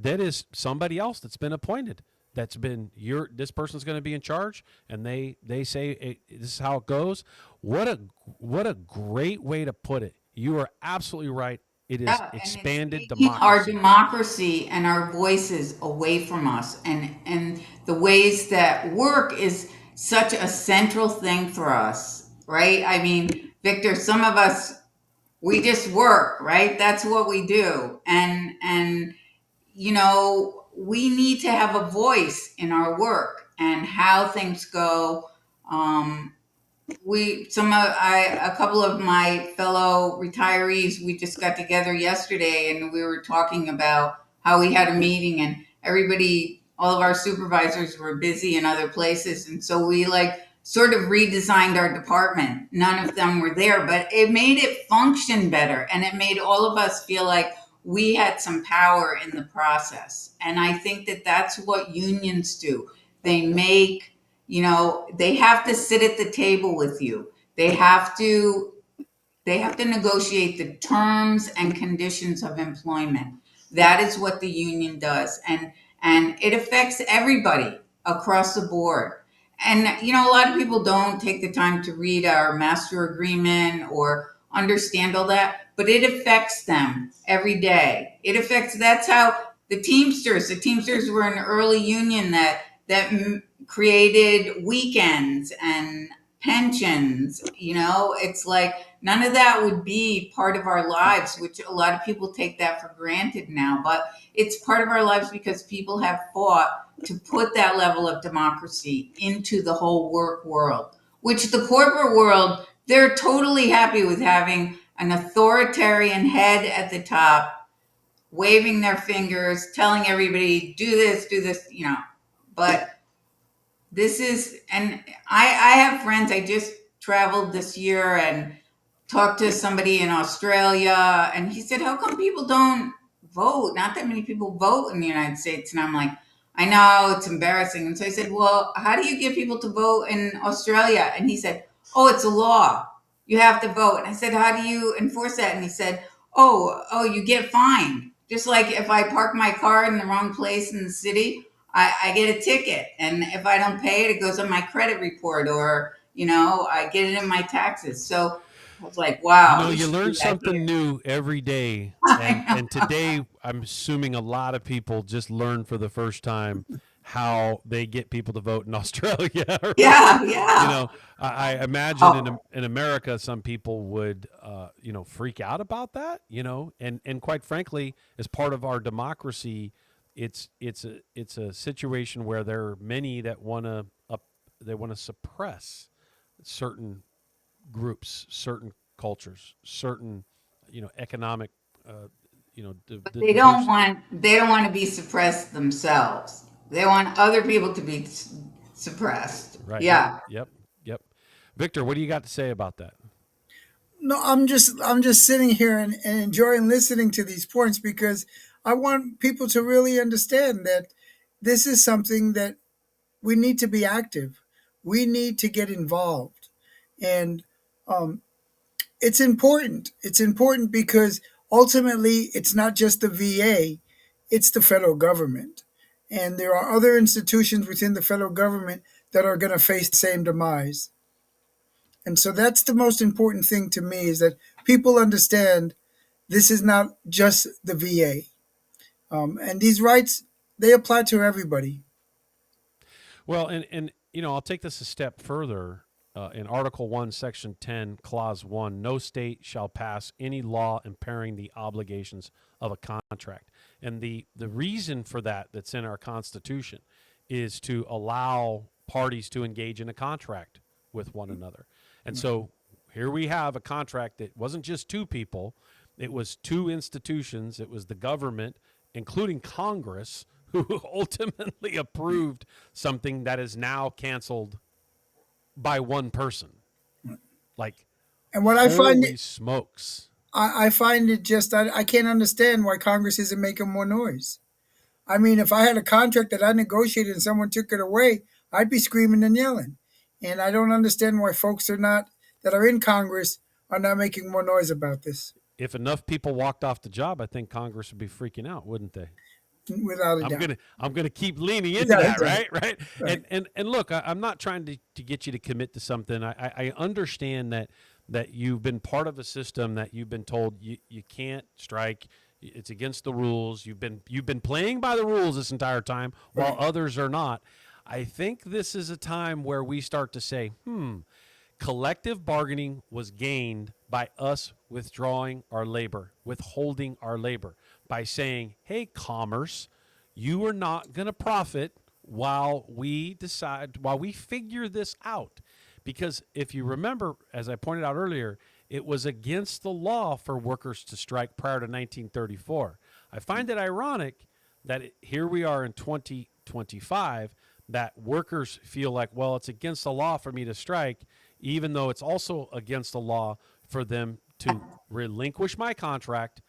That is somebody else that's been appointed. That's been this person's going to be in charge, and they say hey, this is how it goes. What a great way to put it. You are absolutely right. It is Yeah, and it's expanded taking our democracy. democracy and our voices away from us, and the ways that work is such a central thing for us, right? I mean, Victor, some of us, we just work, right? That's what we do, and we need to have a voice in our work and how things go. Um, a couple of my fellow retirees, we just got together yesterday and we were talking about how we had a meeting and everybody, all of our supervisors were busy in other places, and so we like sort of redesigned our department. None of them were there, but it made it function better and it made all of us feel like we had some power in the process. And I think that that's what unions do. They make, they have to sit at the table with you. They have to negotiate the terms and conditions of employment. That is what the union does, and it affects everybody across the board. And a lot of people don't take the time to read our master agreement or understand all that, but it affects them every day. That's how the Teamsters were an early union that created weekends and pensions. It's like none of that would be part of our lives, which a lot of people take that for granted now, but it's part of our lives because people have fought to put that level of democracy into the whole work world, which the corporate world, they're totally happy with having an authoritarian head at the top waving their fingers, telling everybody do this, but I have friends. I just traveled this year and talked to somebody in Australia, and he said, "How come people don't vote? Not that many people vote in the United States." And I'm like, "I know it's embarrassing." And so I said, "Well, how do you get people to vote in Australia?" And he said, "Oh, it's a law. You have to vote." And I said, "How do you enforce that?" And he said, "Oh, you get fined. Just like if I park my car in the wrong place in the city, I get a ticket, and if I don't pay it, it goes on my credit report, or I get it in my taxes." So I was like, "Wow, we You should learn do that something here." new every day, and I and know. today I'm assuming a lot of people just learned for the first time how they get people to vote in Australia, right? Yeah, You yeah. know, I imagine in Oh, in America, some people would freak out about that, and quite frankly, as part of our democracy, it's a situation where there are many that want to suppress certain groups, certain cultures, certain economic but the they don't diverse. want they don't want to be suppressed themselves. They want other people to be suppressed. Right. Yeah. Yep. Victor, what do you got to say about that? No, I'm just sitting here and enjoying listening to these points because I want people to really understand that this is something that we need to be active. We need to get involved. And um, it's important. It's important because ultimately it's not just the VA, it's the federal government. And there are other institutions within the federal government that are going to face the same demise. And so that's the most important thing to me is that people understand this is not just the VA. And these rights, they apply to everybody. Well, and I'll take this a step further. In Article 1, Section 10, Clause 1, no state shall pass any law impairing the obligations of a contract. And the reason for that's in our Constitution is to allow parties to engage in a contract with one another. And so here we have a contract that wasn't just two people, it was two institutions, it was the government, including Congress, who ultimately approved something that is now canceled by one person. Like, And what I find, holy smokes. I find it just, I can't understand why Congress isn't making more noise. I mean, if I had a contract that I negotiated and someone took it away, I'd be screaming and yelling. And I don't understand why folks that are in Congress are not making more noise about this. If enough people walked off the job, I think Congress would be freaking out, wouldn't they? Without a doubt. I'm gonna keep leaning into that, right? Right. And look, I'm not trying to get you to commit to something. I understand that you've been part of a system that you've been told you can't strike. It's against the rules. You've been playing by the rules this entire time, while others are not. I think this is a time where we start to say, collective bargaining was gained by us withdrawing our labor, withholding our labor, by saying, hey, commerce, you are not going to profit while we figure this out. Because if you remember, as I pointed out earlier, it was against the law for workers to strike prior to 1934. I find it ironic that here we are in 2025, that workers feel like, well, it's against the law for me to strike, even though it's also against the law for them to relinquish my contract,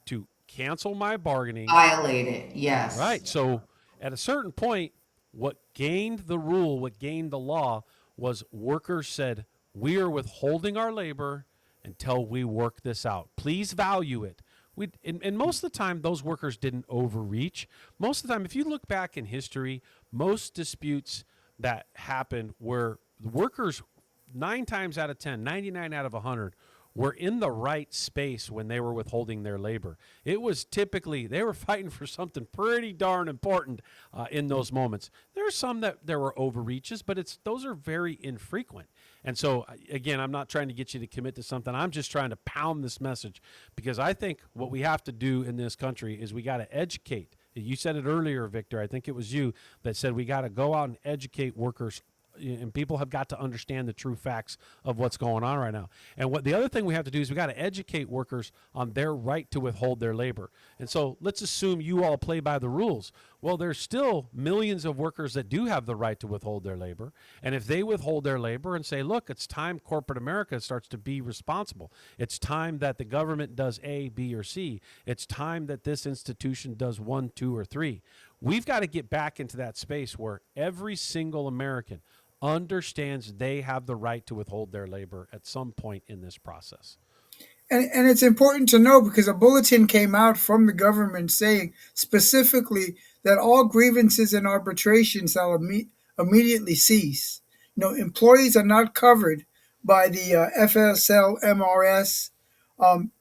to cancel my bargaining. Violate it, yes. Right. So at a certain point, what gained the law was workers said, we are withholding our labor until we work this out. Please value it. And most of the time, those workers didn't overreach. Most of the time, if you look back in history, most disputes that happened were workers 9 times out of 10, 99 out of 100, were in the right space when they were withholding their labor. It was typically, they were fighting for something pretty darn important in those moments. There are some that there were overreaches, but those are very infrequent. And so, again, I'm not trying to get you to commit to something. I'm just trying to pound this message, because I think what we have to do in this country is we got to educate. You said it earlier, Victor. I think it was you that said we got to go out and educate workers, and people have got to understand the true facts of what's going on right now. And what the other thing we have to do is we got to educate workers on their right to withhold their labor. And so let's assume you all play by the rules. Well, there's still millions of workers that do have the right to withhold their labor. And if they withhold their labor and say, look, it's time corporate America starts to be responsible. It's time that the government does A, B, or C. It's time that this institution does 1, 2, or 3. We've got to get back into that space where every single American understands they have the right to withhold their labor at some point in this process. And it's important to know, because a bulletin came out from the government saying specifically that all grievances and arbitration shall immediately cease. Employees are not covered by the FSL-MRS.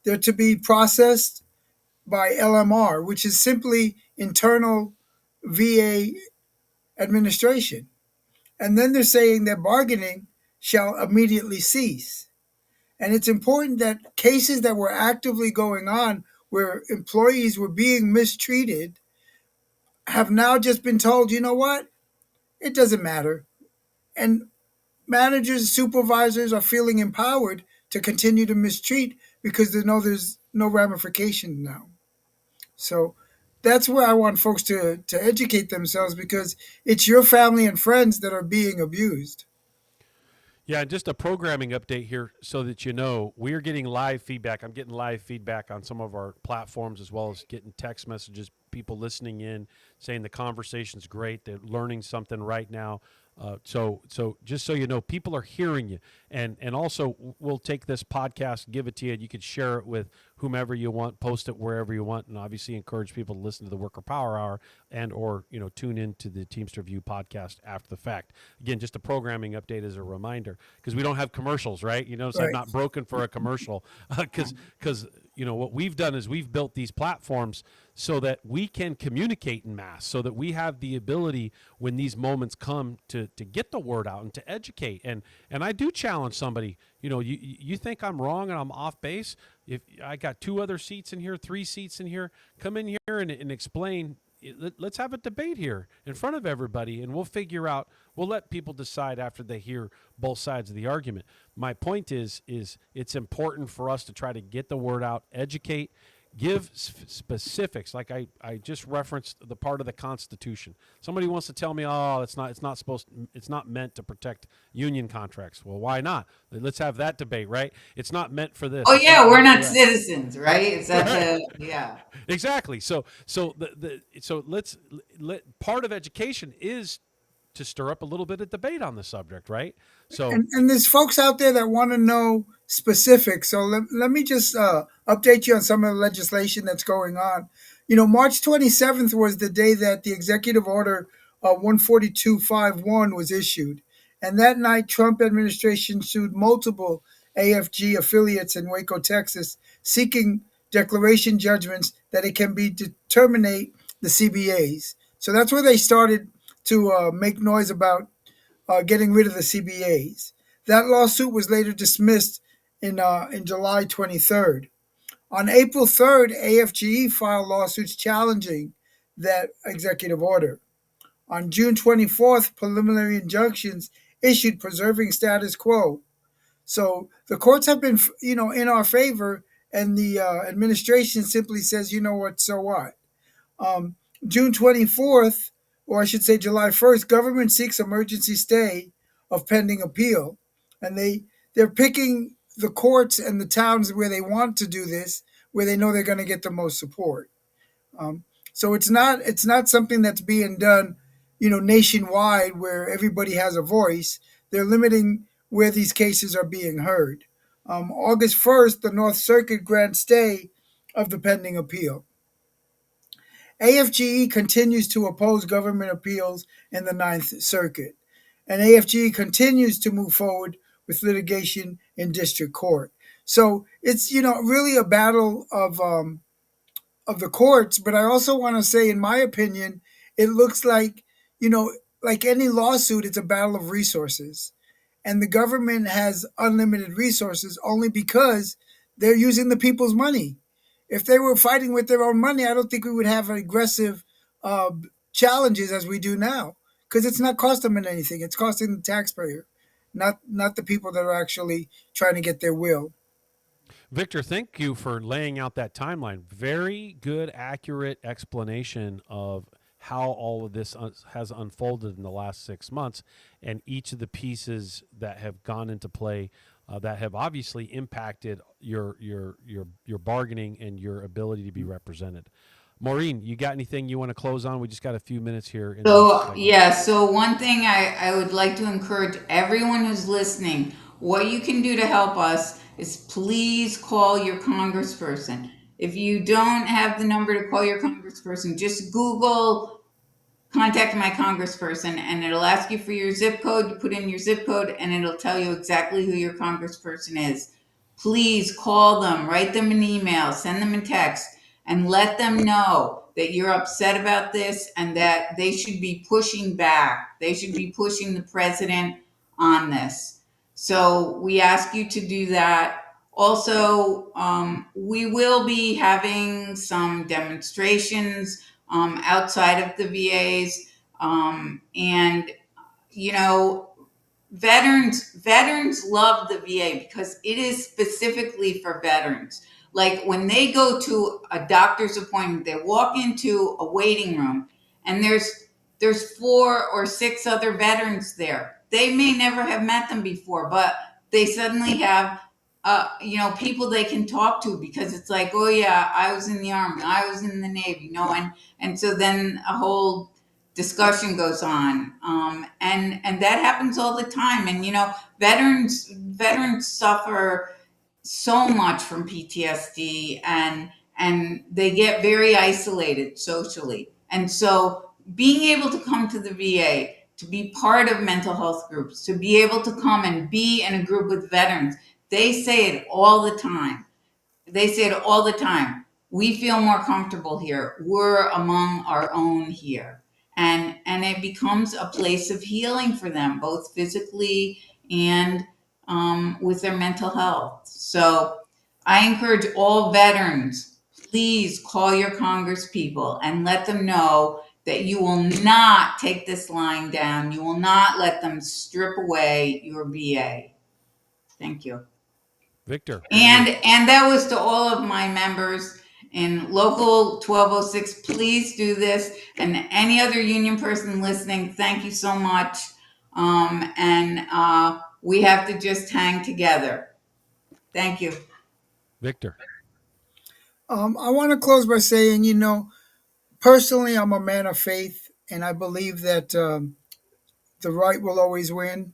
They're to be processed by LMR, which is simply internal VA administration. And then they're saying that bargaining shall immediately cease. And it's important that cases that were actively going on where employees were being mistreated have now just been told, you know what? It doesn't matter. And managers, supervisors are feeling empowered to continue to mistreat because they know there's no ramification now. So that's where I want folks to educate themselves, because it's your family and friends that are being abused. Yeah, and just a programming update here so that you know, we're getting live feedback. I'm getting live feedback on some of our platforms, as well as getting text messages, people listening in, saying the conversation's great, they're learning something right now. So just so you know, people are hearing you. And also, we'll take this podcast, give it to you, and you can share it with whomever you want, post it wherever you want, and obviously encourage people to listen to the Worker Power Hour and or tune into the Teamster View podcast after the fact. Again, just a programming update as a reminder because we don't have commercials, right? You notice I've Right. not broken for a commercial because what we've done is we've built these platforms so that we can communicate in mass, so that we have the ability when these moments come to get the word out and to educate. And I do challenge somebody. You think I'm wrong and I'm off base? If I got 2 other seats in here, 3 seats in here, come in here and explain. Let's have a debate here in front of everybody, and we'll figure out. We'll let people decide after they hear both sides of the argument. My point is it's important for us to try to get the word out, educate, give specifics. Like I just referenced the part of the Constitution. Somebody wants to tell me, oh, it's not meant to protect union contracts. Well, why not? Let's have that debate, right? It's not meant for this. Oh It's yeah, not we're meant for not that. citizens, right? Is that Right. yeah. Exactly. So let part of education is to stir up a little bit of debate on the subject, right? So And there's folks out there that want to know specifics. So let me just update you on some of the legislation that's going on. March 27th was the day that the executive order 14251 was issued. And that night, Trump administration sued multiple AFG affiliates in Waco, Texas, seeking declaration judgments that it can be to terminate the CBAs. So that's where they started to make noise about getting rid of the CBAs. That lawsuit was later dismissed in July 23rd. On April 3rd, AFGE filed lawsuits challenging that executive order. On June 24th, preliminary injunctions issued preserving status quo. So the courts have been, in our favor, and the administration simply says, you know what, so what? Um, June 24th, or I should say July 1st, government seeks emergency stay of pending appeal. And they're picking the courts and the towns where they want to do this, where they know they're going to get the most support. Um, so it's not something that's being done, nationwide where everybody has a voice. They're limiting where these cases are being heard. August 1st, the North Circuit grants stay of the pending appeal. AFGE continues to oppose government appeals in the Ninth Circuit, and AFGE continues to move forward with litigation in district court. So it's really a battle of the courts. But I also want to say, in my opinion, it looks like like any lawsuit, it's a battle of resources, and the government has unlimited resources only because they're using the people's money. If they were fighting with their own money, I don't think we would have aggressive uh, challenges as we do now, because it's not costing them anything. It's costing the taxpayer, not the people that are actually trying to get their will. Victor, thank you for laying out that timeline. Very good, accurate explanation of how all of this has unfolded in the last 6 months and each of the pieces that have gone into play that have obviously impacted your bargaining and your ability to be represented. Maureen, you got anything you want to close on? We just got a few minutes here in this So, segment. yeah, so one thing I would like to encourage everyone who's listening, what you can do to help us is please call your congressperson. If you don't have the number to call your congressperson, just Google contact my congressperson and it'll ask you for your zip code. You put in your zip code and it'll tell you exactly who your congressperson is. Please call them, write them an email, send them a text, and let them know that you're upset about this and that they should be pushing back. They should be pushing the president on this. So we ask you to do that. Also, we will be having some demonstrations outside of the VAs. And you know, veterans love the VA because it is specifically for veterans. Like when they go to a doctor's appointment, they walk into a waiting room and there's 4 or 6 other veterans there. They may never have met them before, but they suddenly have people they can talk to because it's like, oh yeah, I was in the army, I was in the Navy, and so then a whole discussion goes on, and that happens all the time. And veterans suffer so much from PTSD, and they get very isolated socially. And so being able to come to the VA, to be part of mental health groups, to be able to come and be in a group with veterans, they say it all the time. They say it all the time. We feel more comfortable here. We're among our own here. And it becomes a place of healing for them, both physically and with their mental health. So I encourage all veterans, please call your Congress people and let them know that you will not take this line down. You will not let them strip away your VA. Thank you. Victor, over to you. And that was to all of my members in local 1206. Please do this, and any other union person listening, thank you so much. And we have to just hang together. Thank you. Victor. I want to close by saying, personally, I'm a man of faith, and I believe that the right will always win.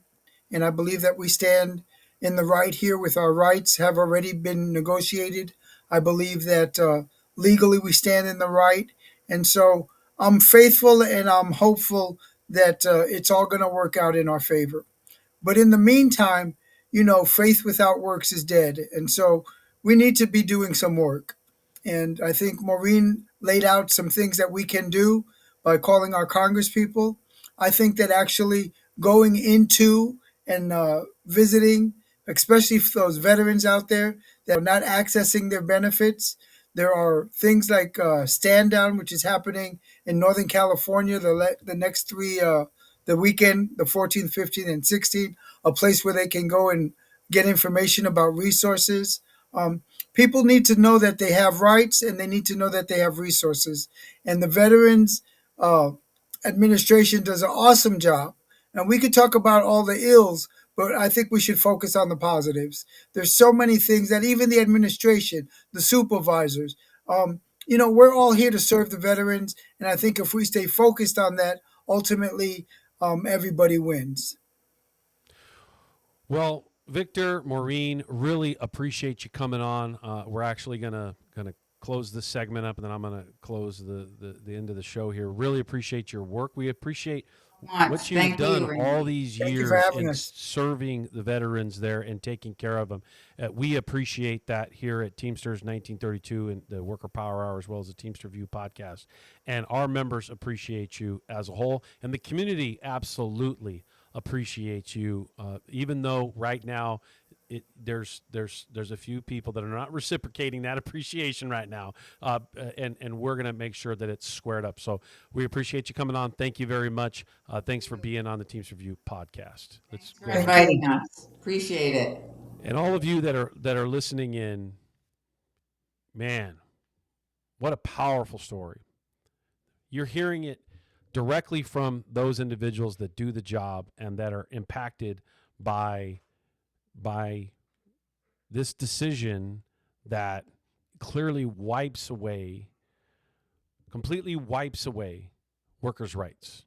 And I believe that we stand in the right here with our rights have already been negotiated. I believe that legally we stand in the right. And so I'm faithful and I'm hopeful that it's all going to work out in our favor. But in the meantime, faith without works is dead. And so we need to be doing some work. And I think Maureen laid out some things that we can do by calling our Congress people. I think that actually going into and visiting, especially for those veterans out there that are not accessing their benefits, there are things like Stand Down, which is happening in Northern California the next three, the weekend, the 14th, 15th, and 16th, a place where they can go and get information about resources. People need to know that they have rights and they need to know that they have resources. And the Veterans uh, Administration does an awesome job. And we could talk about all the ills, but I think we should focus on the positives. There's so many things that even the administration, the supervisors, we're all here to serve the veterans. And I think if we stay focused on that, ultimately, everybody wins. Well, Victor, Maureen, really appreciate you coming on. We're actually gonna close this segment up, and then I'm gonna close the end of the show here. Really appreciate your work. We appreciate Much. what you've Thank done you, all Randy. these Thank you for years having in us. serving the veterans there and taking care of them. We appreciate that here at Teamsters 1932 and the Worker Power Hour, as well as the Teamster View podcast. And our members appreciate you as a whole, and the community absolutely appreciates you. Even though right now there's a few people that are not reciprocating that appreciation right now, and we're going to make sure that it's squared up. So we appreciate you coming on. Thank you very much. Thanks for being on the Teams Review podcast. Let's For go ahead. inviting us. Appreciate it. And all of you that are listening in, man, what a powerful story. You're hearing it directly from those individuals that do the job and that are impacted by this decision that clearly completely wipes away workers' rights.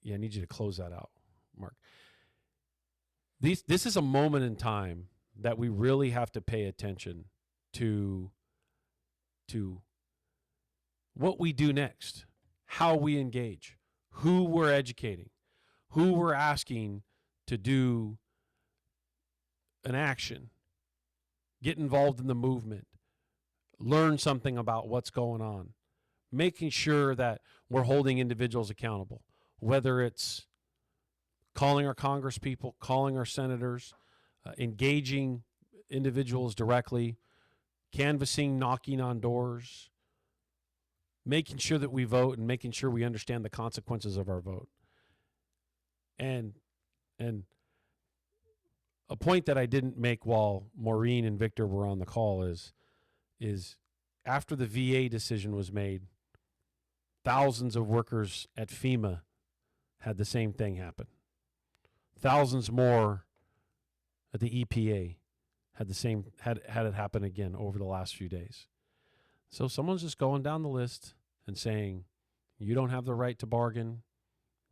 Yeah, I need you to close that out, Mark. This is a moment in time that we really have to pay attention to what we do next, how we engage, who we're educating, who we're asking to do an action, get involved in the movement, learn something about what's going on, making sure that we're holding individuals accountable, whether it's calling our Congress people, calling our senators, engaging individuals directly, canvassing, knocking on doors, making sure that we vote and making sure we understand the consequences of our vote. And a point that I didn't make while Maureen and Victor were on the call is after the VA decision was made, thousands of workers at FEMA had the same thing happen. Thousands more at the EPA had it happen again over the last few days. So someone's just going down the list and saying, you don't have the right to bargain.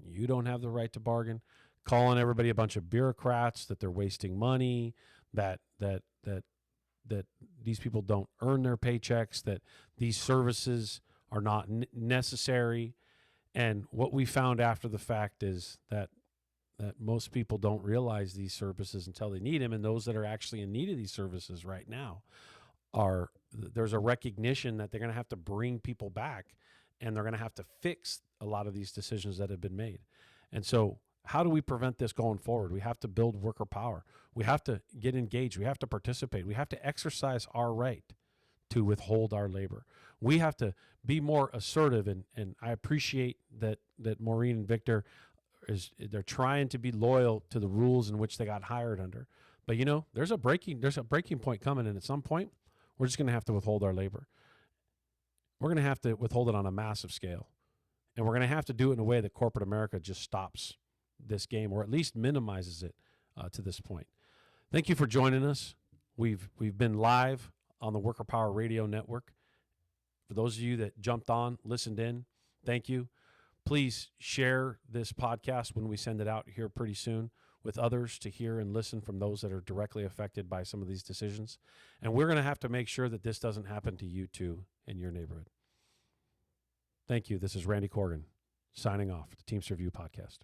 You don't have the right to bargain. Calling everybody a bunch of bureaucrats, that they're wasting money, that these people don't earn their paychecks, that these services are not necessary. And what we found after the fact is that most people don't realize these services until they need them, and those that are actually in need of these services right now there's a recognition that they're going to have to bring people back, and they're going to have to fix a lot of these decisions that have been made. And so how do we prevent this going forward? We have to build worker power. We have to get engaged. We have to participate. We have to exercise our right to withhold our labor. We have to be more assertive, and I appreciate that Maureen and Victor they're trying to be loyal to the rules in which they got hired under. But there's a breaking point coming, and at some point we're just going to have to withhold our labor. We're going to have to withhold it on a massive scale, and we're going to have to do it in a way that corporate America just stops this game, or at least minimizes it to this point. Thank you for joining us. We've been live on the Worker Power Radio Network. For those of you that jumped on, listened in, thank you. Please share this podcast when we send it out here pretty soon with others to hear and listen from those that are directly affected by some of these decisions. And we're going to have to make sure that this doesn't happen to you too in your neighborhood. Thank you. This is Randy Corrigan signing off, the Teamster View Podcast.